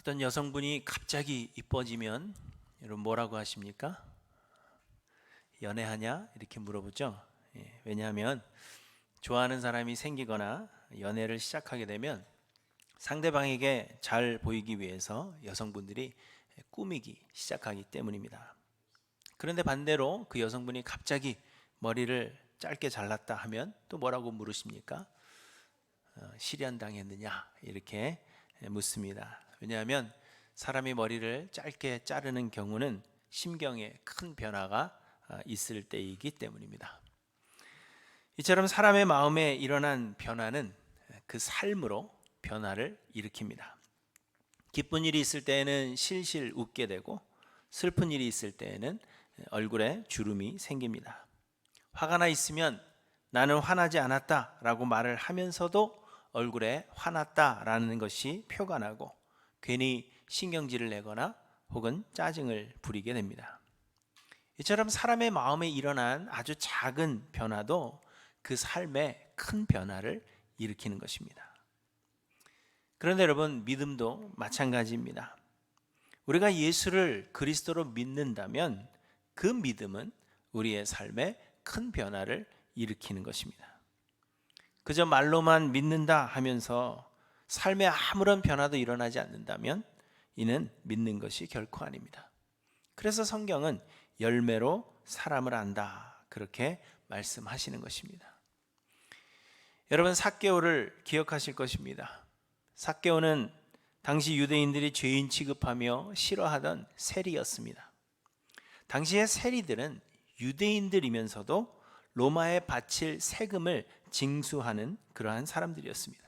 어떤 여성분이 갑자기 이뻐지면 여러분 뭐라고 하십니까? 연애하냐? 이렇게 물어보죠. 왜냐하면 좋아하는 사람이 생기거나 연애를 시작하게 되면 상대방에게 잘 보이기 위해서 여성분들이 꾸미기 시작하기 때문입니다. 그런데 반대로 그 여성분이 갑자기 머리를 짧게 잘랐다 하면 또 뭐라고 물으십니까? 실연당했느냐? 이렇게 묻습니다. 왜냐하면 사람이 머리를 짧게 자르는 경우는 심경에 큰 변화가 있을 때이기 때문입니다. 이처럼 사람의 마음에 일어난 변화는 그 삶으로 변화를 일으킵니다. 기쁜 일이 있을 때에는 실실 웃게 되고 슬픈 일이 있을 때에는 얼굴에 주름이 생깁니다. 화가 나 있으면 나는 화나지 않았다 라고 말을 하면서도 얼굴에 화났다라는 것이 표가 나고 괜히 신경질을 내거나 혹은 짜증을 부리게 됩니다. 이처럼 사람의 마음에 일어난 아주 작은 변화도 그 삶에 큰 변화를 일으키는 것입니다. 그런데 여러분, 믿음도 마찬가지입니다. 우리가 예수를 그리스도로 믿는다면 그 믿음은 우리의 삶에 큰 변화를 일으키는 것입니다. 그저 말로만 믿는다 하면서 삶에 아무런 변화도 일어나지 않는다면 이는 믿는 것이 결코 아닙니다. 그래서 성경은 열매로 사람을 안다, 그렇게 말씀하시는 것입니다. 여러분, 삭개오를 기억하실 것입니다. 삭개오는 당시 유대인들이 죄인 취급하며 싫어하던 세리였습니다. 당시의 세리들은 유대인들이면서도 로마에 바칠 세금을 징수하는 그러한 사람들이었습니다.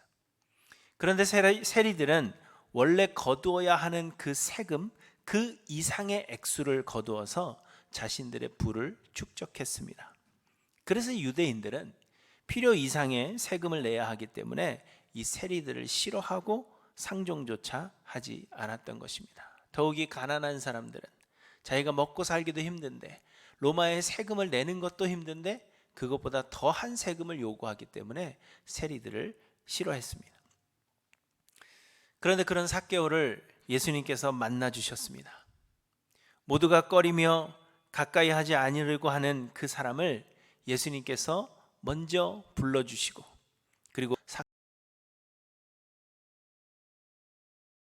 그런데 세리들은 원래 거두어야 하는 그 세금, 그 이상의 액수를 거두어서 자신들의 부를 축적했습니다. 그래서 유대인들은 필요 이상의 세금을 내야 하기 때문에 이 세리들을 싫어하고 상종조차 하지 않았던 것입니다. 더욱이 가난한 사람들은 자기가 먹고 살기도 힘든데 로마에 세금을 내는 것도 힘든데 그것보다 더한 세금을 요구하기 때문에 세리들을 싫어했습니다. 그런데 그런 삭개오를 예수님께서 만나 주셨습니다. 모두가 꺼리며 가까이 하지 아니려고 하는 그 사람을 예수님께서 먼저 불러주시고 그리고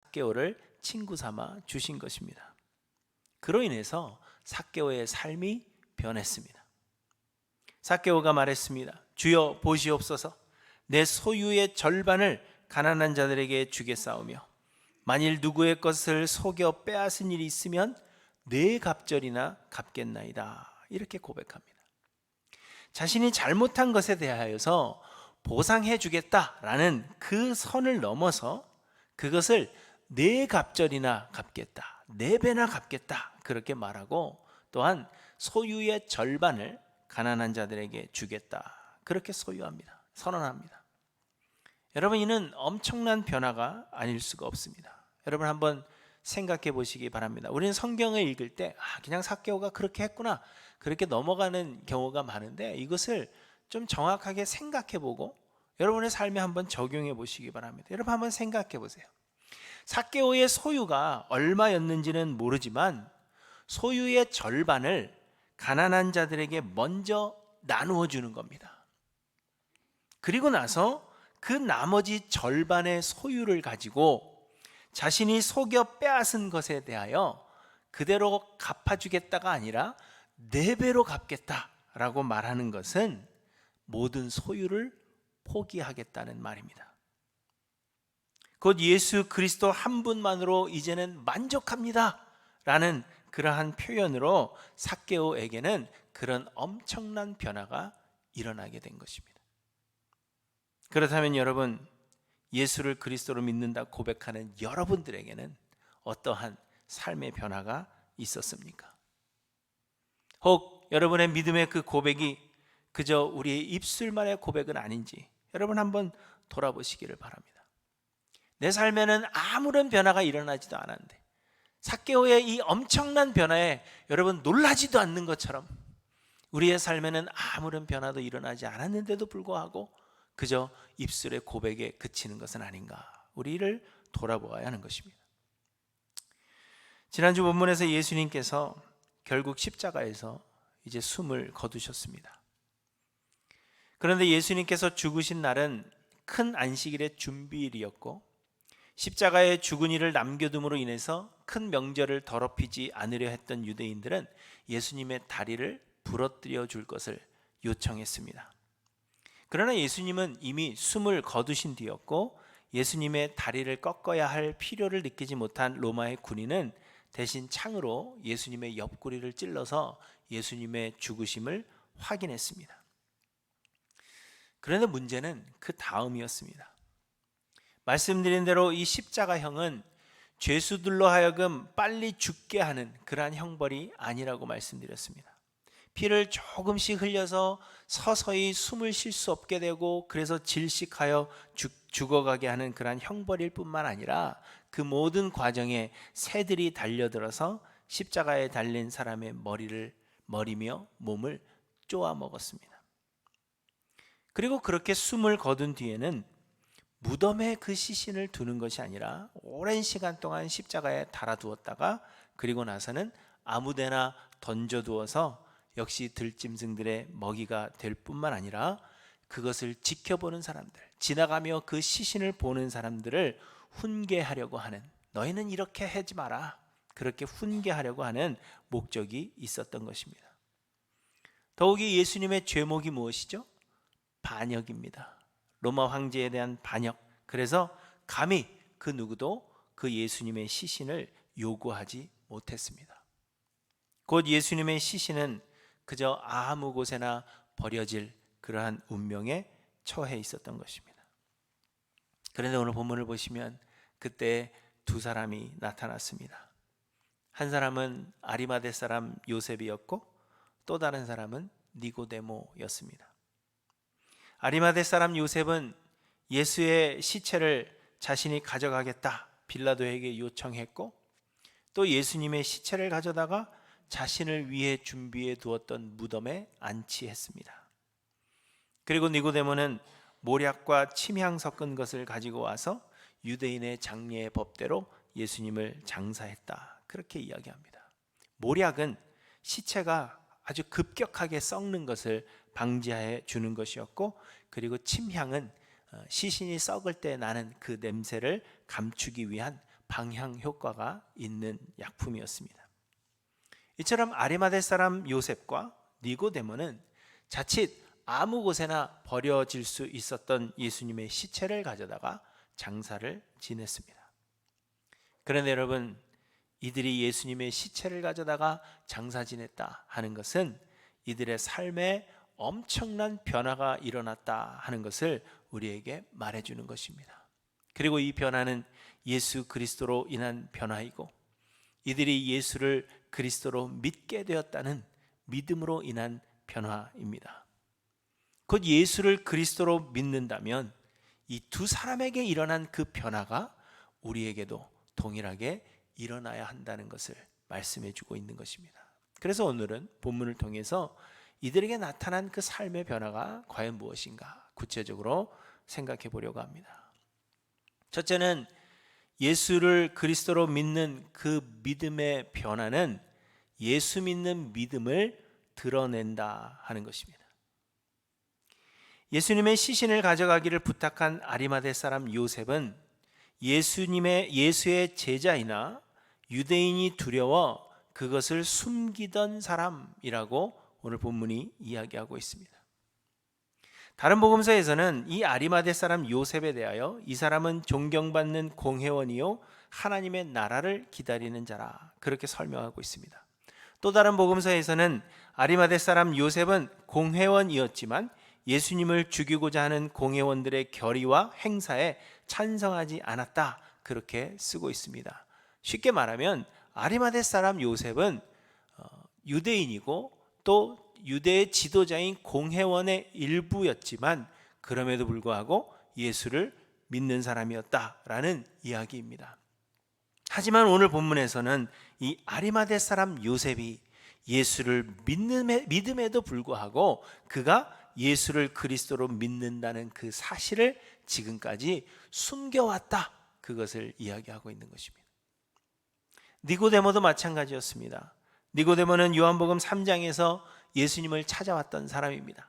삭개오를 친구 삼아 주신 것입니다. 그로 인해서 삭개오의 삶이 변했습니다. 삭개오가 말했습니다. 주여 보시옵소서, 내 소유의 절반을 가난한 자들에게 주겠사오며 만일 누구의 것을 속여 빼앗은 일이 있으면 네 갑절이나 갚겠나이다, 이렇게 고백합니다. 자신이 잘못한 것에 대하여서 보상해 주겠다라는 그 선을 넘어서 그것을 네 갑절이나 갚겠다, 네 배나 갚겠다, 그렇게 말하고 또한 소유의 절반을 가난한 자들에게 주겠다, 그렇게 소유합니다. 선언합니다. 여러분, 이는 엄청난 변화가 아닐 수가 없습니다. 여러분 한번 생각해 보시기 바랍니다. 우리는 성경을 읽을 때 그냥 삭개오가 그렇게 했구나, 그렇게 넘어가는 경우가 많은데 이것을 좀 정확하게 생각해 보고 여러분의 삶에 한번 적용해 보시기 바랍니다. 여러분 한번 생각해 보세요. 삭개오의 소유가 얼마였는지는 모르지만 소유의 절반을 가난한 자들에게 먼저 나누어 주는 겁니다. 그리고 나서 그 나머지 절반의 소유를 가지고 자신이 속여 빼앗은 것에 대하여 그대로 갚아주겠다가 아니라 4배로 갚겠다라고 말하는 것은 모든 소유를 포기하겠다는 말입니다. 곧 예수 그리스도 한 분만으로 이제는 만족합니다 라는 그러한 표현으로 삭개오에게는 그런 엄청난 변화가 일어나게 된 것입니다. 그렇다면 여러분, 예수를 그리스도로 믿는다 고백하는 여러분들에게는 어떠한 삶의 변화가 있었습니까? 혹 여러분의 믿음의 그 고백이 그저 우리의 입술만의 고백은 아닌지 여러분 한번 돌아보시기를 바랍니다. 내 삶에는 아무런 변화가 일어나지도 않았는데 삭개오의 이 엄청난 변화에 여러분 놀라지도 않는 것처럼 우리의 삶에는 아무런 변화도 일어나지 않았는데도 불구하고 그저 입술의 고백에 그치는 것은 아닌가, 우리를 돌아보아야 하는 것입니다. 지난주 본문에서 예수님께서 결국 십자가에서 이제 숨을 거두셨습니다. 그런데 예수님께서 죽으신 날은 큰 안식일의 준비일이었고 십자가에 죽은 이를 남겨둠으로 인해서 큰 명절을 더럽히지 않으려 했던 유대인들은 예수님의 다리를 부러뜨려 줄 것을 요청했습니다. 그러나 예수님은 이미 숨을 거두신 뒤였고 예수님의 다리를 꺾어야 할 필요를 느끼지 못한 로마의 군인은 대신 창으로 예수님의 옆구리를 찔러서 예수님의 죽으심을 확인했습니다. 그런데 문제는 그 다음이었습니다. 말씀드린 대로 이 십자가형은 죄수들로 하여금 빨리 죽게 하는 그러한 형벌이 아니라고 말씀드렸습니다. 피를 조금씩 흘려서 서서히 숨을 쉴 수 없게 되고 그래서 질식하여 죽어가게 하는 그러한 형벌일 뿐만 아니라 그 모든 과정에 새들이 달려들어서 십자가에 달린 사람의 머리며 몸을 쪼아 먹었습니다. 그리고 그렇게 숨을 거둔 뒤에는 무덤에 그 시신을 두는 것이 아니라 오랜 시간 동안 십자가에 달아두었다가 그리고 나서는 아무데나 던져두어서 역시 들짐승들의 먹이가 될 뿐만 아니라 그것을 지켜보는 사람들, 지나가며 그 시신을 보는 사람들을 훈계하려고 하는, 너희는 이렇게 하지 마라, 그렇게 훈계하려고 하는 목적이 있었던 것입니다. 더욱이 예수님의 죄목이 무엇이죠? 반역입니다. 로마 황제에 대한 반역. 그래서 감히 그 누구도 그 예수님의 시신을 요구하지 못했습니다. 곧 예수님의 시신은 그저 아무 곳에나 버려질 그러한 운명에 처해 있었던 것입니다. 그런데 오늘 본문을 보시면 그때 두 사람이 나타났습니다. 한 사람은 아리마대 사람 요셉이었고 또 다른 사람은 니고데모였습니다. 아리마대 사람 요셉은 예수의 시체를 자신이 가져가겠다 빌라도에게 요청했고 또 예수님의 시체를 가져다가 자신을 위해 준비해 두었던 무덤에 안치했습니다. 그리고 니고데모는 모략과 침향 섞은 것을 가지고 와서 유대인의 장례의 법대로 예수님을 장사했다, 그렇게 이야기합니다. 모략은 시체가 아주 급격하게 썩는 것을 방지해 주는 것이었고 그리고 침향은 시신이 썩을 때 나는 그 냄새를 감추기 위한 방향 효과가 있는 약품이었습니다. 이처럼 아리마대 사람 요셉과 니고데모는 자칫 아무 곳에나 버려질 수 있었던 예수님의 시체를 가져다가 장사를 지냈습니다. 그런데 여러분, 이들이 예수님의 시체를 가져다가 장사 지냈다 하는 것은 이들의 삶에 엄청난 변화가 일어났다 하는 것을 우리에게 말해주는 것입니다. 그리고 이 변화는 예수 그리스도로 인한 변화이고 이들이 예수를 그리스도로 믿게 되었다는 믿음으로 인한 변화입니다. 곧 예수를 그리스도로 믿는다면 이 두 사람에게 일어난 그 변화가 우리에게도 동일하게 일어나야 한다는 것을 말씀해 주고 있는 것입니다. 그래서 오늘은 본문을 통해서 이들에게 나타난 그 삶의 변화가 과연 무엇인가 구체적으로 생각해 보려고 합니다. 첫째는 예수를 그리스도로 믿는 그 믿음의 변화는 예수 믿는 믿음을 드러낸다 하는 것입니다. 예수님의 시신을 가져가기를 부탁한 아리마대 사람 요셉은 예수의 제자이나 유대인이 두려워 그것을 숨기던 사람이라고 오늘 본문이 이야기하고 있습니다. 다른 복음서에서는 이 아리마대 사람 요셉에 대하여 이 사람은 존경받는 공회원이요 하나님의 나라를 기다리는 자라, 그렇게 설명하고 있습니다. 또 다른 복음서에서는 아리마대 사람 요셉은 공회원이었지만 예수님을 죽이고자 하는 공회원들의 결의와 행사에 찬성하지 않았다, 그렇게 쓰고 있습니다. 쉽게 말하면 아리마대 사람 요셉은 유대인이고 또 유대의 지도자인 공회원의 일부였지만 그럼에도 불구하고 예수를 믿는 사람이었다라는 이야기입니다. 하지만 오늘 본문에서는 이 아리마대 사람 요셉이 예수를 믿음에도 불구하고 그가 예수를 그리스도로 믿는다는 그 사실을 지금까지 숨겨왔다, 그것을 이야기하고 있는 것입니다. 니고데모도 마찬가지였습니다. 니고데모는 요한복음 3장에서 예수님을 찾아왔던 사람입니다.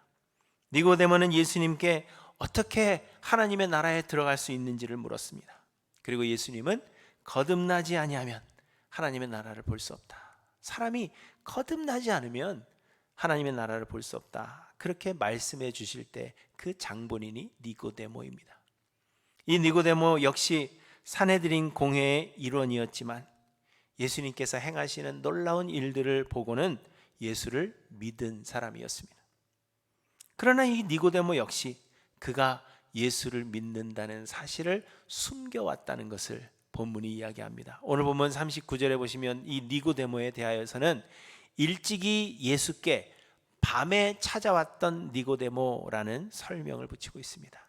니고데모는 예수님께 어떻게 하나님의 나라에 들어갈 수 있는지를 물었습니다. 그리고 예수님은 거듭나지 아니하면 하나님의 나라를 볼 수 없다. 사람이 거듭나지 않으면 하나님의 나라를 볼 수 없다. 그렇게 말씀해 주실 때 그 장본인이 니고데모입니다. 이 니고데모 역시 산헤드린 공회의 일원이었지만 예수님께서 행하시는 놀라운 일들을 보고는 예수를 믿은 사람이었습니다. 그러나 이 니고데모 역시 그가 예수를 믿는다는 사실을 숨겨왔다는 것을 본문이 이야기합니다. 오늘 본문 39절에 보시면 이 니고데모에 대하여서는 일찍이 예수께 밤에 찾아왔던 니고데모라는 설명을 붙이고 있습니다.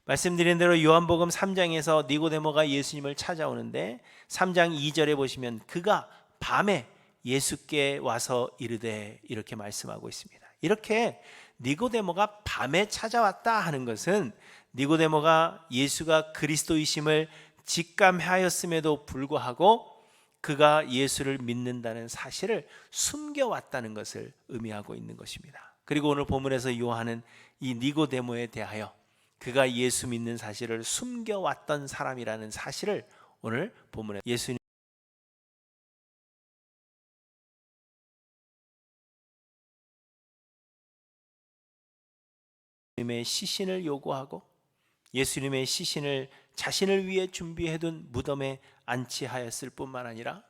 말씀드린 대로 요한복음 3장에서 니고데모가 예수님을 찾아오는데 3장 2절에 보시면 그가 밤에 예수께 와서 이르되 이렇게 말씀하고 있습니다. 이렇게 니고데모가 밤에 찾아왔다 하는 것은 니고데모가 예수가 그리스도이심을 직감하였음에도 불구하고 그가 예수를 믿는다는 사실을 숨겨왔다는 것을 의미하고 있는 것입니다. 그리고 오늘 본문에서 요한은 이 니고데모에 대하여 그가 예수 믿는 사실을 숨겨왔던 사람이라는 사실을 오늘 본문에 예수님의 시신을 요구하고 예수님의 시신을 자신을 위해 준비해둔 무덤에 안치하였을 뿐만 아니라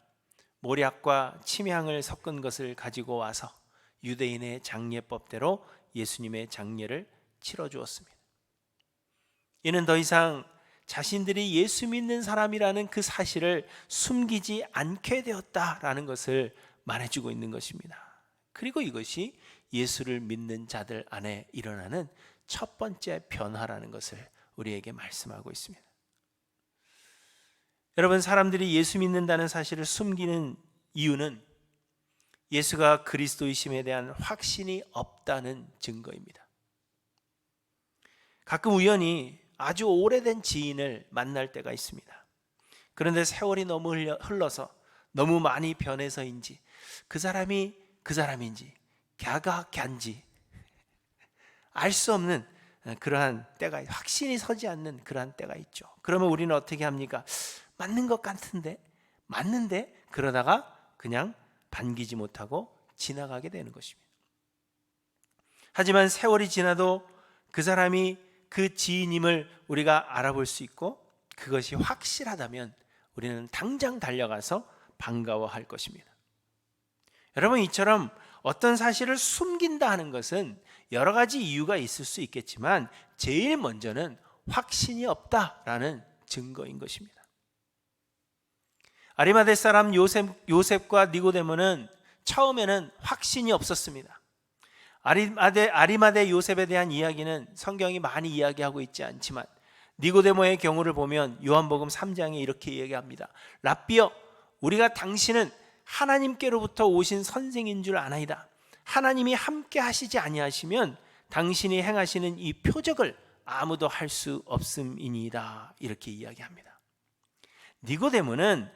모략과 침향을 섞은 것을 가지고 와서 유대인의 장례법대로 예수님의 장례를 치러주었습니다. 이는 더 이상 자신들이 예수 믿는 사람이라는 그 사실을 숨기지 않게 되었다라는 것을 말해주고 있는 것입니다. 그리고 이것이 예수를 믿는 자들 안에 일어나는 첫 번째 변화라는 것을 우리에게 말씀하고 있습니다. 여러분, 사람들이 예수 믿는다는 사실을 숨기는 이유는 예수가 그리스도이심에 대한 확신이 없다는 증거입니다. 가끔 우연히 아주 오래된 지인을 만날 때가 있습니다. 그런데 세월이 너무 흘러서 너무 많이 변해서인지 그 사람이 그 사람인지 걔가 걔인지 알 수 없는 그러한 때가, 확신이 서지 않는 그러한 때가 있죠. 그러면 우리는 어떻게 합니까? 맞는 것 같은데, 맞는데, 그러다가 그냥 반기지 못하고 지나가게 되는 것입니다. 하지만 세월이 지나도 그 사람이 그 지인임을 우리가 알아볼 수 있고 그것이 확실하다면 우리는 당장 달려가서 반가워할 것입니다. 여러분, 이처럼 어떤 사실을 숨긴다 하는 것은 여러 가지 이유가 있을 수 있겠지만 제일 먼저는 확신이 없다라는 증거인 것입니다. 아리마대 사람 요셉과 니고데모는 처음에는 확신이 없었습니다. 아리마대 요셉에 대한 이야기는 성경이 많이 이야기하고 있지 않지만 니고데모의 경우를 보면 요한복음 3장에 이렇게 이야기합니다. 랍비여, 우리가 당신은 하나님께로부터 오신 선생인 줄 아나이다. 하나님이 함께 하시지 아니하시면 당신이 행하시는 이 표적을 아무도 할 수 없음이니이다. 이렇게 이야기합니다. 니고데모는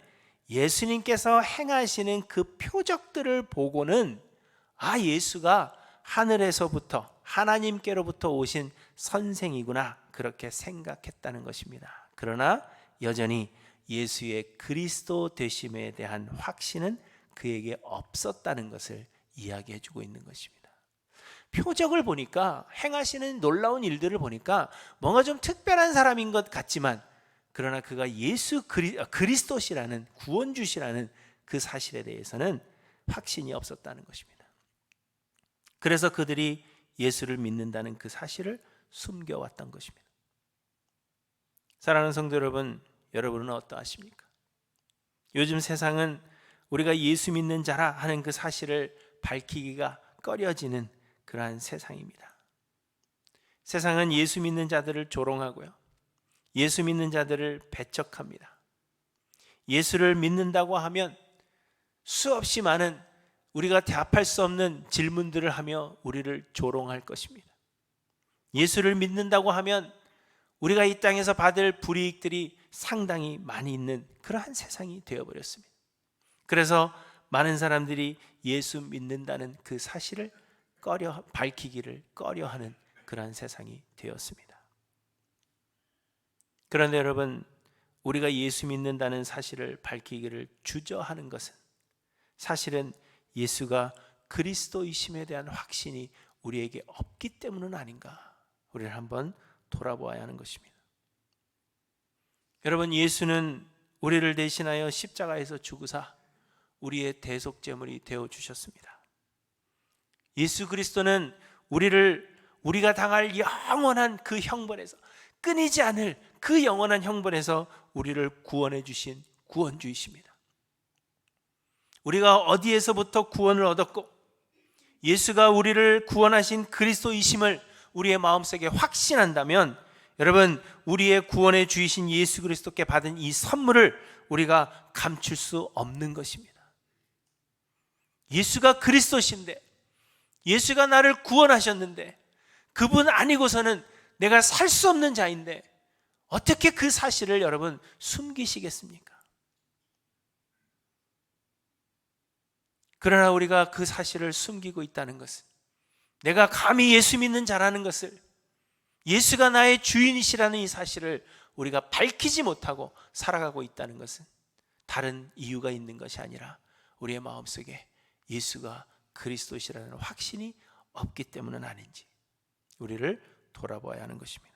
예수님께서 행하시는 그 표적들을 보고는 예수가 하늘에서부터 하나님께로부터 오신 선생이구나, 그렇게 생각했다는 것입니다. 그러나 여전히 예수의 그리스도 되심에 대한 확신은 그에게 없었다는 것을 이야기해 주고 있는 것입니다. 표적을 보니까, 행하시는 놀라운 일들을 보니까 뭔가 좀 특별한 사람인 것 같지만 그러나 그가 예수 그리스도시라는, 구원주시라는 그 사실에 대해서는 확신이 없었다는 것입니다. 그래서 그들이 예수를 믿는다는 그 사실을 숨겨왔던 것입니다. 사랑하는 성도 여러분, 여러분은 어떠하십니까? 요즘 세상은 우리가 예수 믿는 자라 하는 그 사실을 밝히기가 꺼려지는 그러한 세상입니다. 세상은 예수 믿는 자들을 조롱하고요, 예수 믿는 자들을 배척합니다. 예수를 믿는다고 하면 수없이 많은 우리가 대답할 수 없는 질문들을 하며 우리를 조롱할 것입니다. 예수를 믿는다고 하면 우리가 이 땅에서 받을 불이익들이 상당히 많이 있는 그러한 세상이 되어버렸습니다. 그래서 많은 사람들이 예수 믿는다는 그 사실을 밝히기를 꺼려하는 그러한 세상이 되었습니다. 그런데 여러분, 우리가 예수 믿는다는 사실을 밝히기를 주저하는 것은 사실은 예수가 그리스도이심에 대한 확신이 우리에게 없기 때문은 아닌가, 우리를 한번 돌아보아야 하는 것입니다. 여러분, 예수는 우리를 대신하여 십자가에서 죽으사 우리의 대속제물이 되어 주셨습니다. 예수 그리스도는 우리가 당할 영원한 그 형벌에서, 끊이지 않을 그 영원한 형벌에서 우리를 구원해 주신 구원주이십니다. 우리가 어디에서부터 구원을 얻었고 예수가 우리를 구원하신 그리스도이심을 우리의 마음속에 확신한다면, 여러분, 우리의 구원의 주이신 예수 그리스도께 받은 이 선물을 우리가 감출 수 없는 것입니다. 예수가 그리스도신데, 예수가 나를 구원하셨는데, 그분 아니고서는 내가 살 수 없는 자인데 어떻게 그 사실을 여러분 숨기시겠습니까? 그러나 우리가 그 사실을 숨기고 있다는 것은, 내가 감히 예수 믿는 자라는 것을, 예수가 나의 주인이시라는 이 사실을 우리가 밝히지 못하고 살아가고 있다는 것은 다른 이유가 있는 것이 아니라 우리의 마음속에 예수가 그리스도시라는 확신이 없기 때문은 아닌지 우리를 돌아보아야 하는 것입니다.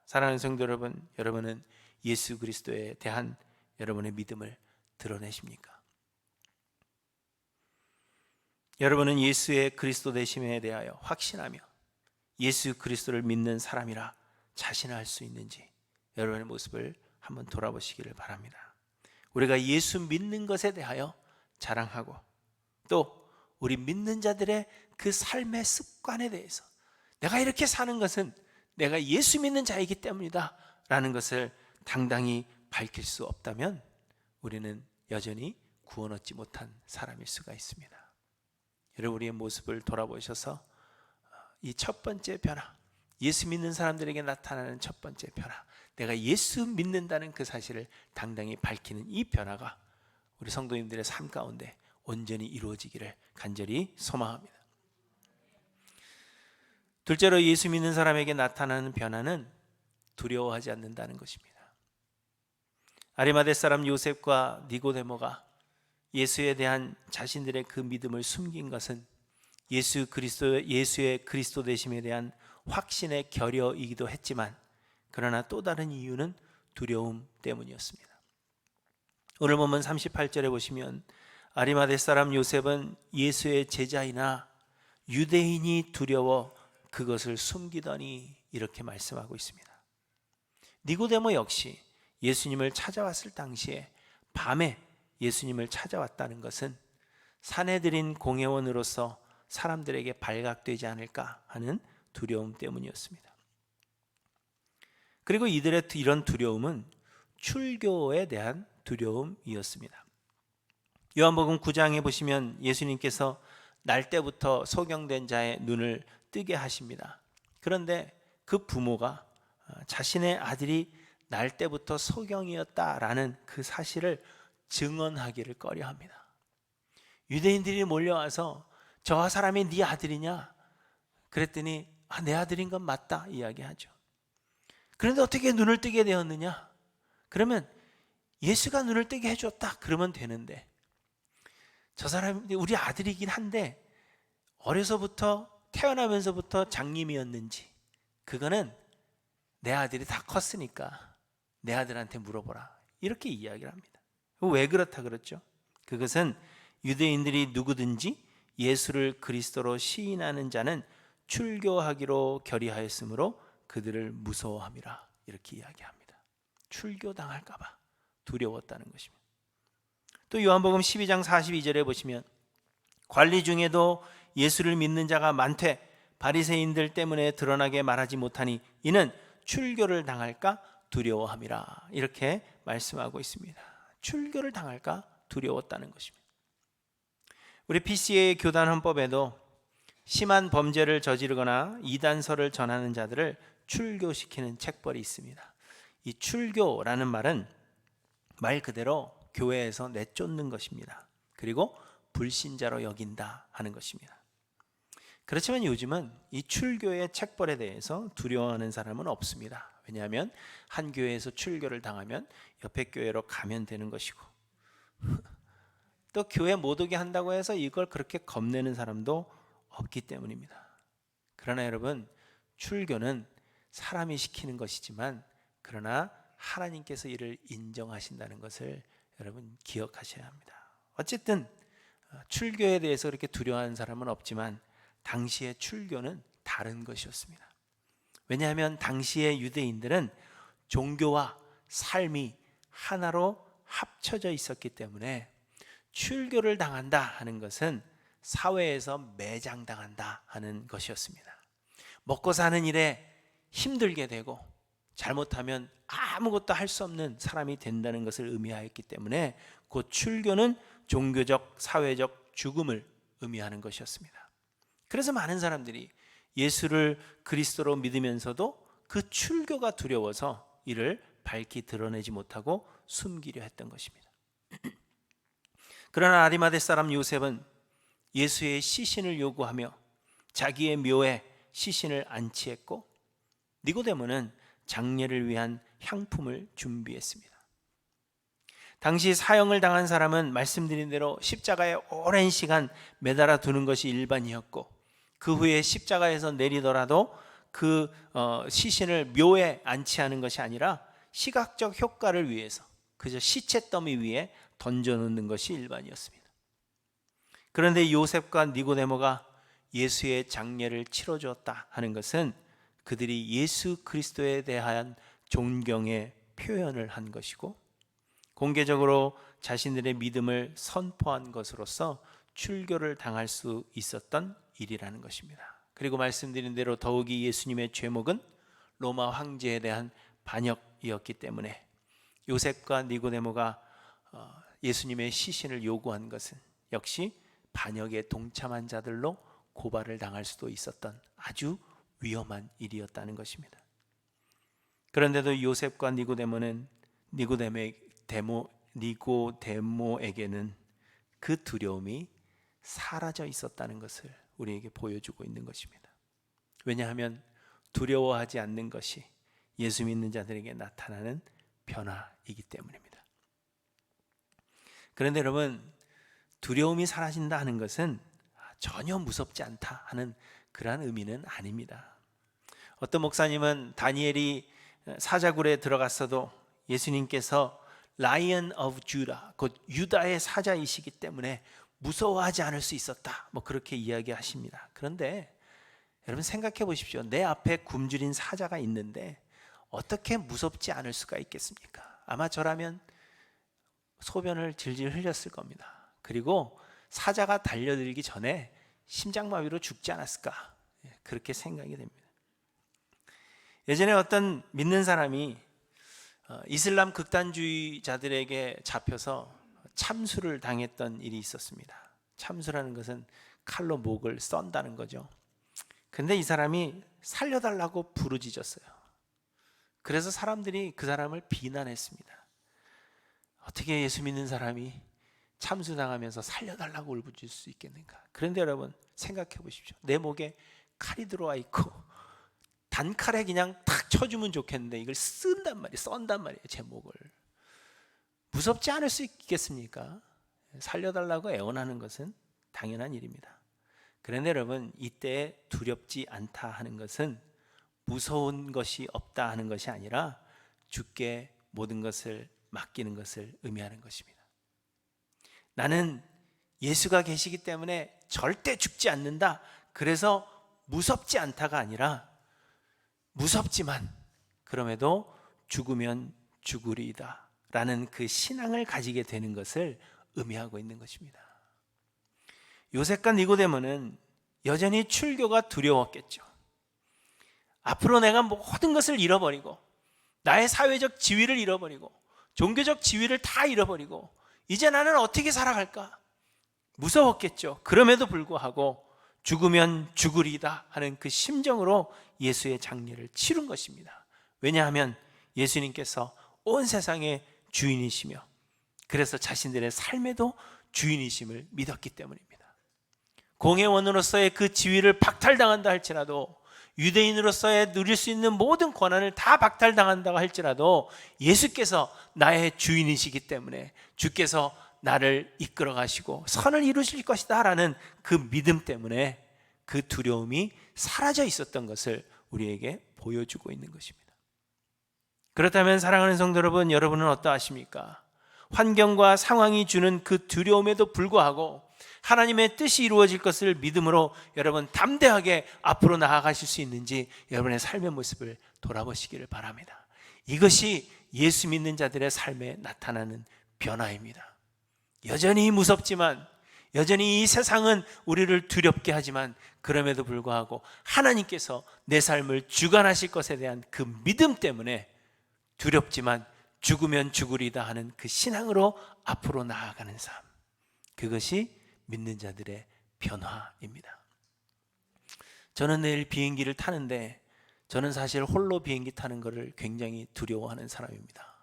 사랑하는 성도 여러분, 여러분은 예수 그리스도에 대한 여러분의 믿음을 드러내십니까? 여러분은 예수의 그리스도 되심에 대하여 확신하며 예수 그리스도를 믿는 사람이라 자신할 수 있는지 여러분의 모습을 한번 돌아보시기를 바랍니다. 우리가 예수 믿는 것에 대하여 자랑하고, 또 우리 믿는 자들의 그 삶의 습관에 대해서, 내가 이렇게 사는 것은 내가 예수 믿는 자이기 때문이다 라는 것을 당당히 밝힐 수 없다면 우리는 여전히 구원 얻지 못한 사람일 수가 있습니다. 여러분, 우리의 모습을 돌아보셔서 이 첫 번째 변화, 예수 믿는 사람들에게 나타나는 첫 번째 변화, 내가 예수 믿는다는 그 사실을 당당히 밝히는 이 변화가 우리 성도님들의 삶 가운데 온전히 이루어지기를 간절히 소망합니다. 둘째로, 예수 믿는 사람에게 나타나는 변화는 두려워하지 않는다는 것입니다. 아리마대 사람 요셉과 니고데모가 예수에 대한 자신들의 그 믿음을 숨긴 것은 예수의 그리스도 되심에 대한 확신의 결여이기도 했지만, 그러나 또 다른 이유는 두려움 때문이었습니다. 오늘 본문 38절에 보시면 아리마대 사람 요셉은 예수의 제자이나 유대인이 두려워 그것을 숨기더니 이렇게 말씀하고 있습니다. 니고데모 역시 예수님을 찾아왔을 당시에 밤에 예수님을 찾아왔다는 것은 사내들인 공회원으로서 사람들에게 발각되지 않을까 하는 두려움 때문이었습니다. 그리고 이들의 이런 두려움은 출교에 대한 두려움이었습니다. 요한복음 9장에 보시면 예수님께서 날 때부터 소경된 자의 눈을 뜨게 하십니다. 그런데 그 부모가 자신의 아들이 날 때부터 소경이었다라는 그 사실을 증언하기를 꺼려합니다. 유대인들이 몰려와서 저 사람이 네 아들이냐? 그랬더니 내 아들인 건 맞다 이야기하죠. 그런데 어떻게 눈을 뜨게 되었느냐? 그러면 예수가 눈을 뜨게 해줬다 그러면 되는데, 저 사람이 우리 아들이긴 한데 어려서부터 태어나면서부터 장님이었는지, 그거는 내 아들이 다 컸으니까 내 아들한테 물어보라 이렇게 이야기를 합니다. 왜 그렇다 그랬죠? 그것은 유대인들이 누구든지 예수를 그리스도로 시인하는 자는 출교하기로 결의하였으므로 그들을 무서워함이라 이렇게 이야기합니다. 출교당할까 봐 두려웠다는 것입니다. 또 요한복음 12장 42절에 보시면 관리 중에도 예수를 믿는 자가 많되 바리새인들 때문에 드러나게 말하지 못하니 이는 출교를 당할까 두려워함이라 이렇게 말씀하고 있습니다. 출교를 당할까 두려웠다는 것입니다. 우리 PCA 교단 헌법에도 심한 범죄를 저지르거나 이단설을 전하는 자들을 출교시키는 책벌이 있습니다. 이 출교라는 말은 말 그대로 교회에서 내쫓는 것입니다. 그리고 불신자로 여긴다 하는 것입니다. 그렇지만 요즘은 이 출교의 책벌에 대해서 두려워하는 사람은 없습니다. 왜냐하면 한 교회에서 출교를 당하면 옆에 교회로 가면 되는 것이고, 또 교회 못 오게 한다고 해서 이걸 그렇게 겁내는 사람도 없기 때문입니다. 그러나 여러분, 출교는 사람이 시키는 것이지만 그러나 하나님께서 이를 인정하신다는 것을 여러분 기억하셔야 합니다. 어쨌든 출교에 대해서 그렇게 두려워하는 사람은 없지만 당시의 출교는 다른 것이었습니다. 왜냐하면 당시의 유대인들은 종교와 삶이 하나로 합쳐져 있었기 때문에 출교를 당한다 하는 것은 사회에서 매장당한다 하는 것이었습니다. 먹고 사는 일에 힘들게 되고 잘못하면 아무것도 할 수 없는 사람이 된다는 것을 의미하였기 때문에 곧 출교는 종교적, 사회적 죽음을 의미하는 것이었습니다. 그래서 많은 사람들이 예수를 그리스도로 믿으면서도 그 출교가 두려워서 이를 밝히 드러내지 못하고 숨기려 했던 것입니다. 그러나 아리마대 사람 요셉은 예수의 시신을 요구하며 자기의 묘에 시신을 안치했고, 니고데모는 장례를 위한 향품을 준비했습니다. 당시 사형을 당한 사람은 말씀드린 대로 십자가에 오랜 시간 매달아 두는 것이 일반이었고, 그 후에 십자가에서 내리더라도 그 시신을 묘에 안치하는 것이 아니라 시각적 효과를 위해서 그저 시체 더미 위에 던져놓는 것이 일반이었습니다. 그런데 요셉과 니고데모가 예수의 장례를 치러주었다 하는 것은 그들이 예수 그리스도에 대한 존경의 표현을 한 것이고, 공개적으로 자신들의 믿음을 선포한 것으로서 출교를 당할 수 있었던 일이라는 것입니다. 그리고 말씀드린 대로 더욱이 예수님의 죄목은 로마 황제에 대한 반역이었기 때문에 요셉과 니고데모가 예수님의 시신을 요구한 것은 역시 반역에 동참한 자들로 고발을 당할 수도 있었던 아주 위험한 일이었다는 것입니다. 그런데도 요셉과 니고데모에게는 그 두려움이 사라져 있었다는 것을 우리에게 보여주고 있는 것입니다. 왜냐하면 두려워하지 않는 것이 예수 믿는 자들에게 나타나는 변화이기 때문입니다. 그런데 여러분, 두려움이 사라진다 하는 것은 전혀 무섭지 않다 하는 그러한 의미는 아닙니다. 어떤 목사님은 다니엘이 사자굴에 들어갔어도 예수님께서 Lion of Judah, 곧 유다의 사자이시기 때문에 무서워하지 않을 수 있었다, 그렇게 이야기하십니다. 그런데 여러분 생각해 보십시오. 내 앞에 굶주린 사자가 있는데 어떻게 무섭지 않을 수가 있겠습니까? 아마 저라면 소변을 질질 흘렸을 겁니다. 그리고 사자가 달려들기 전에 심장마비로 죽지 않았을까, 그렇게 생각이 됩니다. 예전에 어떤 믿는 사람이 이슬람 극단주의자들에게 잡혀서 참수를 당했던 일이 있었습니다. 참수라는 것은 칼로 목을 썬다는 거죠. 근데 이 사람이 살려달라고 부르짖었어요. 그래서 사람들이 그 사람을 비난했습니다. 어떻게 예수 믿는 사람이 참수당하면서 살려달라고 울부짖을 수 있겠는가? 그런데 여러분 생각해 보십시오. 내 목에 칼이 들어와 있고 단칼에 그냥 탁 쳐주면 좋겠는데 이걸 썬단 말이에요. 제 목을. 무섭지 않을 수 있겠습니까? 살려달라고 애원하는 것은 당연한 일입니다. 그런데 여러분, 이때 두렵지 않다 하는 것은 무서운 것이 없다 하는 것이 아니라 주께 모든 것을 맡기는 것을 의미하는 것입니다. 나는 예수가 계시기 때문에 절대 죽지 않는다, 그래서 무섭지 않다가 아니라 무섭지만 그럼에도 죽으면 죽으리이다 라는 그 신앙을 가지게 되는 것을 의미하고 있는 것입니다. 요셉과 니고데모는 여전히 출교가 두려웠겠죠. 앞으로 내가 모든 것을 잃어버리고 나의 사회적 지위를 잃어버리고 종교적 지위를 다 잃어버리고 이제 나는 어떻게 살아갈까? 무서웠겠죠. 그럼에도 불구하고 죽으면 죽으리다 하는 그 심정으로 예수의 장례를 치른 것입니다. 왜냐하면 예수님께서 온 세상의 주인이시며 그래서 자신들의 삶에도 주인이심을 믿었기 때문입니다. 공회원으로서의 그 지위를 박탈당한다 할지라도, 유대인으로서의 누릴 수 있는 모든 권한을 다 박탈당한다고 할지라도 예수께서 나의 주인이시기 때문에 주께서 나를 이끌어 가시고 선을 이루실 것이다 라는 그 믿음 때문에 그 두려움이 사라져 있었던 것을 우리에게 보여주고 있는 것입니다. 그렇다면 사랑하는 성도 여러분, 여러분은 어떠하십니까? 환경과 상황이 주는 그 두려움에도 불구하고 하나님의 뜻이 이루어질 것을 믿음으로 여러분 담대하게 앞으로 나아가실 수 있는지 여러분의 삶의 모습을 돌아보시기를 바랍니다. 이것이 예수 믿는 자들의 삶에 나타나는 변화입니다. 여전히 무섭지만, 여전히 이 세상은 우리를 두렵게 하지만, 그럼에도 불구하고 하나님께서 내 삶을 주관하실 것에 대한 그 믿음 때문에 두렵지만 죽으면 죽으리다 하는 그 신앙으로 앞으로 나아가는 삶, 그것이 믿는 자들의 변화입니다. 저는 내일 비행기를 타는데 저는 사실 홀로 비행기 타는 것을 굉장히 두려워하는 사람입니다.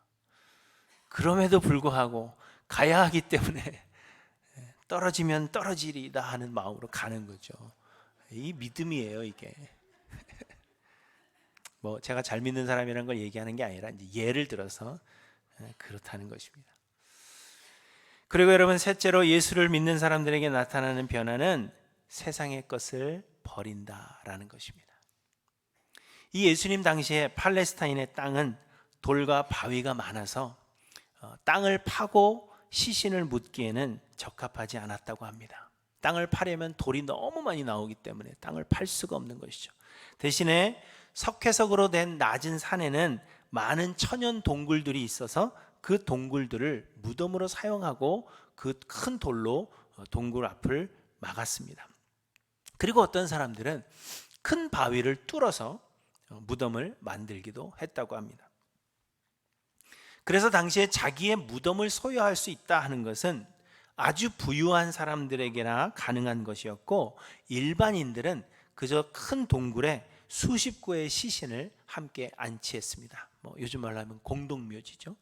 그럼에도 불구하고 가야 하기 때문에 떨어지면 떨어지리다 하는 마음으로 가는 거죠. 이 믿음이에요, 이게. 뭐 제가 잘 믿는 사람이라는 걸 얘기하는 게 아니라 이제 예를 들어서 그렇다는 것입니다. 그리고 여러분, 셋째로 예수를 믿는 사람들에게 나타나는 변화는 세상의 것을 버린다라는 것입니다. 이 예수님 당시에 팔레스타인의 땅은 돌과 바위가 많아서 땅을 파고 시신을 묻기에는 적합하지 않았다고 합니다. 땅을 파려면 돌이 너무 많이 나오기 때문에 땅을 팔 수가 없는 것이죠. 대신에 석회석으로 된 낮은 산에는 많은 천연 동굴들이 있어서 그 동굴들을 무덤으로 사용하고 그 큰 돌로 동굴 앞을 막았습니다. 그리고 어떤 사람들은 큰 바위를 뚫어서 무덤을 만들기도 했다고 합니다. 그래서 당시에 자기의 무덤을 소유할 수 있다 하는 것은 아주 부유한 사람들에게나 가능한 것이었고, 일반인들은 그저 큰 동굴에 수십 구의 시신을 함께 안치했습니다. 요즘 말로 하면 공동묘지죠.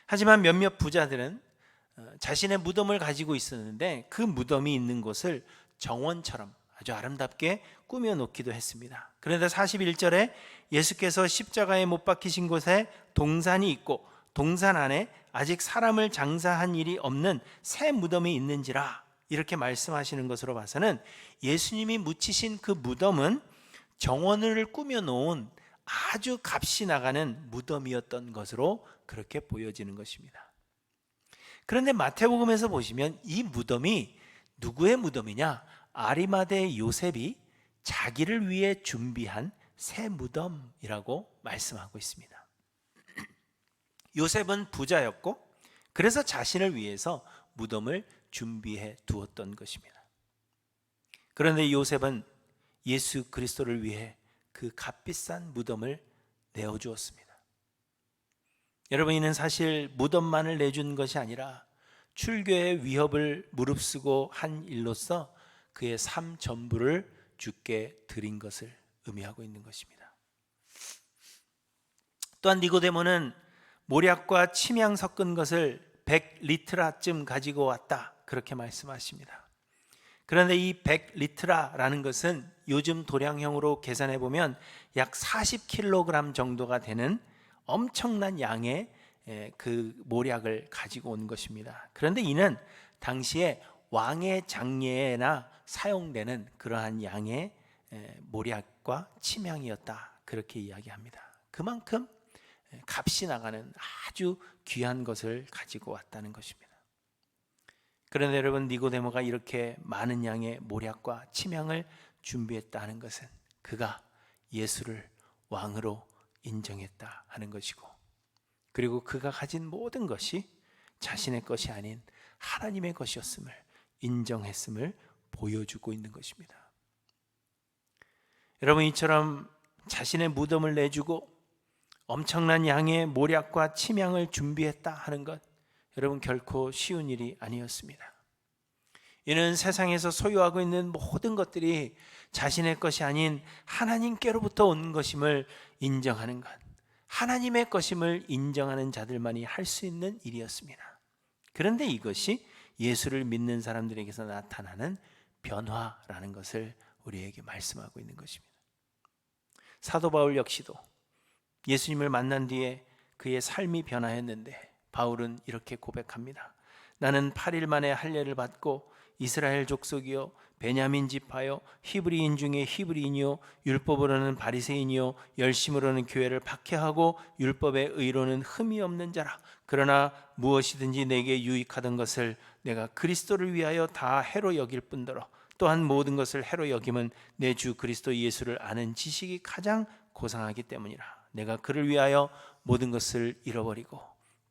하지만 몇몇 부자들은 자신의 무덤을 가지고 있었는데 그 무덤이 있는 곳을 정원처럼 아주 아름답게 꾸며 놓기도 했습니다. 그런데 41절에 예수께서 십자가에 못 박히신 곳에 동산이 있고 동산 안에 아직 사람을 장사한 일이 없는 새 무덤이 있는지라, 이렇게 말씀하시는 것으로 봐서는 예수님이 묻히신 그 무덤은 정원을 꾸며 놓은 아주 값이 나가는 무덤이었던 것으로 그렇게 보여지는 것입니다. 그런데 마태복음에서 보시면 이 무덤이 누구의 무덤이냐? 아리마대 요셉이 자기를 위해 준비한 새 무덤이라고 말씀하고 있습니다. 요셉은 부자였고 그래서 자신을 위해서 무덤을 준비해 두었던 것입니다. 그런데 요셉은 예수 그리스도를 위해 그 값비싼 무덤을 내어주었습니다. 여러분, 이는 사실 무덤만을 내준 것이 아니라 출교의 위협을 무릅쓰고 한 일로서 그의 삶 전부를 주께 드린 것을 의미하고 있는 것입니다. 또한 니고데모는 모략과 침향 섞은 것을 100리트라쯤 가지고 왔다, 그렇게 말씀하십니다. 그런데 이 100리트라라는 것은 요즘 도량형으로 계산해 보면 약 40kg 정도가 되는 엄청난 양의 그 모략을 가지고 온 것입니다. 그런데 이는 당시에 왕의 장례나 사용되는 그러한 양의 모략과 침향이었다, 그렇게 이야기합니다. 그만큼 값이 나가는 아주 귀한 것을 가지고 왔다는 것입니다. 그런데 여러분, 니고데모가 이렇게 많은 양의 모략과 침향을 준비했다 하는 것은 그가 예수를 왕으로 인정했다 하는 것이고, 그리고 그가 가진 모든 것이 자신의 것이 아닌 하나님의 것이었음을 인정했음을 보여주고 있는 것입니다. 여러분, 이처럼 자신의 무덤을 내주고 엄청난 양의 모략과 침향을 준비했다 하는 것, 여러분, 결코 쉬운 일이 아니었습니다. 이는 세상에서 소유하고 있는 모든 것들이 자신의 것이 아닌 하나님께로부터 온 것임을 인정하는 것, 하나님의 것임을 인정하는 자들만이 할 수 있는 일이었습니다. 그런데 이것이 예수를 믿는 사람들에게서 나타나는 변화라는 것을 우리에게 말씀하고 있는 것입니다. 사도 바울 역시도 예수님을 만난 뒤에 그의 삶이 변화했는데 바울은 이렇게 고백합니다. 나는 8일 만에 할례를 받고 이스라엘 족속이요 베냐민 지파요 히브리인 중에 히브리인이요 율법으로는 바리새인이요 열심으로는 교회를 박해하고 율법의 의로는 흠이 없는 자라. 그러나 무엇이든지 내게 유익하던 것을 내가 그리스도를 위하여 다 해로 여길 뿐더러 또한 모든 것을 해로 여김은 내 주 그리스도 예수를 아는 지식이 가장 고상하기 때문이라. 내가 그를 위하여 모든 것을 잃어버리고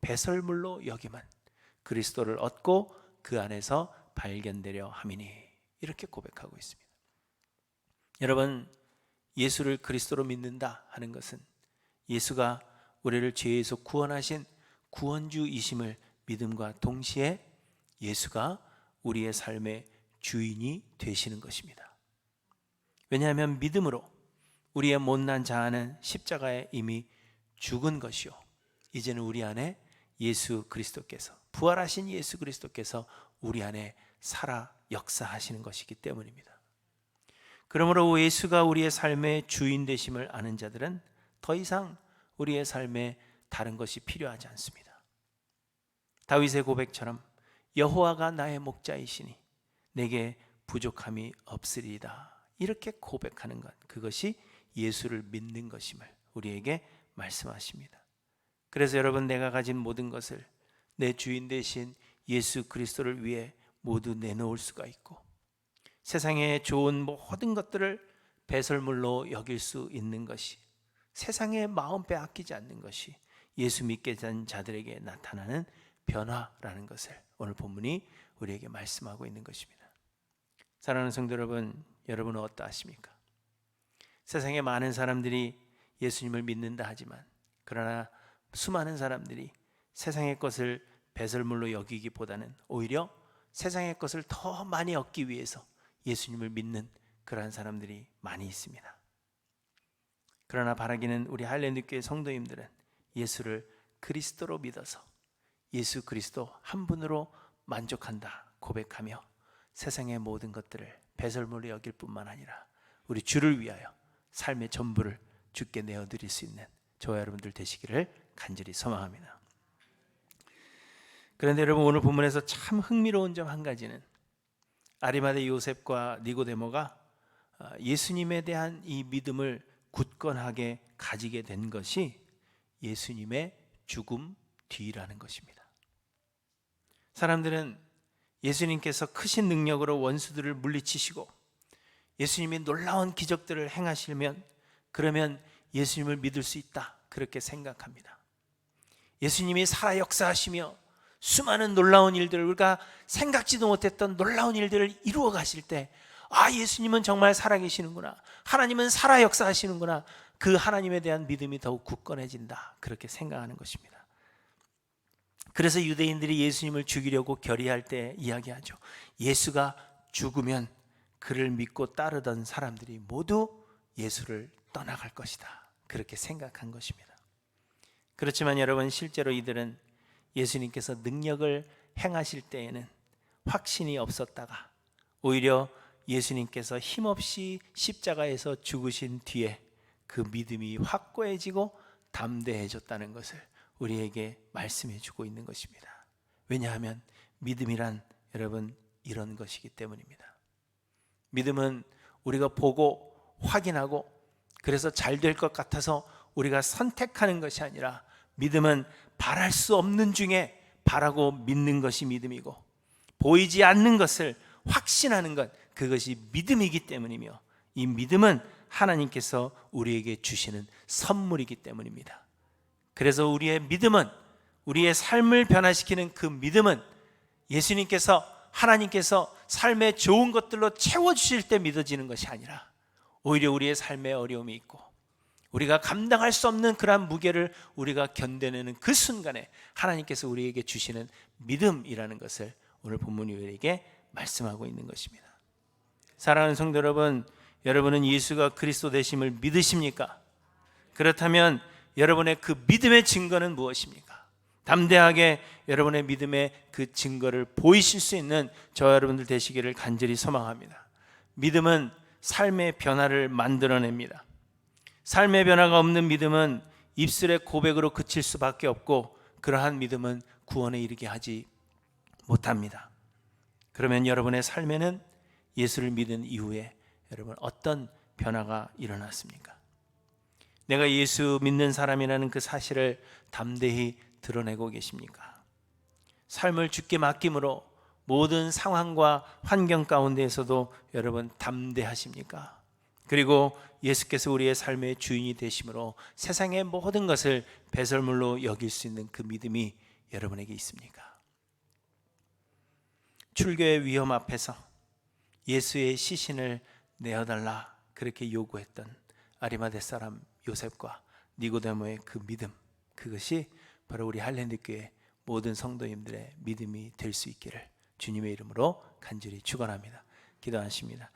배설물로 여김은 그리스도를 얻고 그 안에서 발견되려 함이니. 이렇게 고백하고 있습니다. 여러분, 예수를 그리스도로 믿는다 하는 것은 예수가 우리를 죄에서 구원하신 구원주이심을 믿음과 동시에 예수가 우리의 삶의 주인이 되시는 것입니다. 왜냐하면 믿음으로 우리의 못난 자아는 십자가에 이미 죽은 것이요 이제는 우리 안에 예수 그리스도께서, 부활하신 예수 그리스도께서 우리 안에 살아 역사하시는 것이기 때문입니다. 그러므로 예수가 우리의 삶의 주인 되심을 아는 자들은 더 이상 우리의 삶에 다른 것이 필요하지 않습니다. 다윗의 고백처럼 여호와가 나의 목자이시니 내게 부족함이 없으리이다. 이렇게 고백하는 것, 그것이 예수를 믿는 것임을 우리에게 말씀하십니다. 그래서 여러분, 내가 가진 모든 것을 내 주인 되신 예수 그리스도를 위해 모두 내놓을 수가 있고 세상의 좋은 모든 것들을 배설물로 여길 수 있는 것이, 세상의 마음 빼앗기지 않는 것이 예수 믿게 된 자들에게 나타나는 변화라는 것을 오늘 본문이 우리에게 말씀하고 있는 것입니다. 사랑하는 성도 여러분, 여러분은 어떠하십니까? 세상에 많은 사람들이 예수님을 믿는다 하지만 그러나 수많은 사람들이 세상의 것을 배설물로 여기기보다는 오히려 세상의 것을 더 많이 얻기 위해서 예수님을 믿는 그러한 사람들이 많이 있습니다. 그러나 바라기는 우리 할렐루야 성도님들은 예수를 그리스도로 믿어서 예수 그리스도 한 분으로 만족한다 고백하며 세상의 모든 것들을 배설물로 여길 뿐만 아니라 우리 주를 위하여 삶의 전부를 주께 내어드릴 수 있는 저와 여러분들 되시기를 간절히 소망합니다. 그런데 여러분, 오늘 본문에서 참 흥미로운 점 한 가지는 아리마대 요셉과 니고데모가 예수님에 대한 이 믿음을 굳건하게 가지게 된 것이 예수님의 죽음 뒤라는 것입니다. 사람들은 예수님께서 크신 능력으로 원수들을 물리치시고 예수님이 놀라운 기적들을 행하시면 그러면 예수님을 믿을 수 있다, 그렇게 생각합니다. 예수님이 살아 역사하시며 수많은 놀라운 일들을, 우리가 생각지도 못했던 놀라운 일들을 이루어 가실 때, 아, 예수님은 정말 살아계시는구나, 하나님은 살아 역사하시는구나, 그 하나님에 대한 믿음이 더욱 굳건해진다, 그렇게 생각하는 것입니다. 그래서 유대인들이 예수님을 죽이려고 결의할 때 이야기하죠. 예수가 죽으면 그를 믿고 따르던 사람들이 모두 예수를 떠나갈 것이다, 그렇게 생각한 것입니다. 그렇지만 여러분, 실제로 이들은 예수님께서 능력을 행하실 때에는 확신이 없었다가 오히려 예수님께서 힘없이 십자가에서 죽으신 뒤에 그 믿음이 확고해지고 담대해졌다는 것을 우리에게 말씀해 주고 있는 것입니다. 왜냐하면 믿음이란 여러분 이런 것이기 때문입니다. 믿음은 우리가 보고 확인하고 그래서 잘 될 것 같아서 우리가 선택하는 것이 아니라, 믿음은 바랄 수 없는 중에 바라고 믿는 것이 믿음이고 보이지 않는 것을 확신하는 것, 그것이 믿음이기 때문이며 이 믿음은 하나님께서 우리에게 주시는 선물이기 때문입니다. 그래서 우리의 믿음은, 우리의 삶을 변화시키는 그 믿음은 예수님께서, 하나님께서 삶의 좋은 것들로 채워주실 때 믿어지는 것이 아니라 오히려 우리의 삶에 어려움이 있고 우리가 감당할 수 없는 그러한 무게를 우리가 견뎌내는 그 순간에 하나님께서 우리에게 주시는 믿음이라는 것을 오늘 본문이 우리에게 말씀하고 있는 것입니다. 사랑하는 성도 여러분, 여러분은 예수가 그리스도 되심을 믿으십니까? 그렇다면 여러분의 그 믿음의 증거는 무엇입니까? 담대하게 여러분의 믿음의 그 증거를 보이실 수 있는 저와 여러분들 되시기를 간절히 소망합니다. 믿음은 삶의 변화를 만들어냅니다. 삶의 변화가 없는 믿음은 입술의 고백으로 그칠 수밖에 없고, 그러한 믿음은 구원에 이르게 하지 못합니다. 그러면 여러분의 삶에는 예수를 믿은 이후에 여러분 어떤 변화가 일어났습니까? 내가 예수 믿는 사람이라는 그 사실을 담대히 드러내고 계십니까? 삶을 주께 맡김으로 모든 상황과 환경 가운데에서도 여러분 담대하십니까? 그리고 예수께서 우리의 삶의 주인이 되심으로 세상의 모든 것을 배설물로 여길 수 있는 그 믿음이 여러분에게 있습니까? 출교의 위험 앞에서 예수의 시신을 내어달라 그렇게 요구했던 아리마대 사람 요셉과 니고데모의 그 믿음, 그것이 바로 우리 할랜드교회 모든 성도님들의 믿음이 될 수 있기를 주님의 이름으로 간절히 축원합니다. 기도하십니다.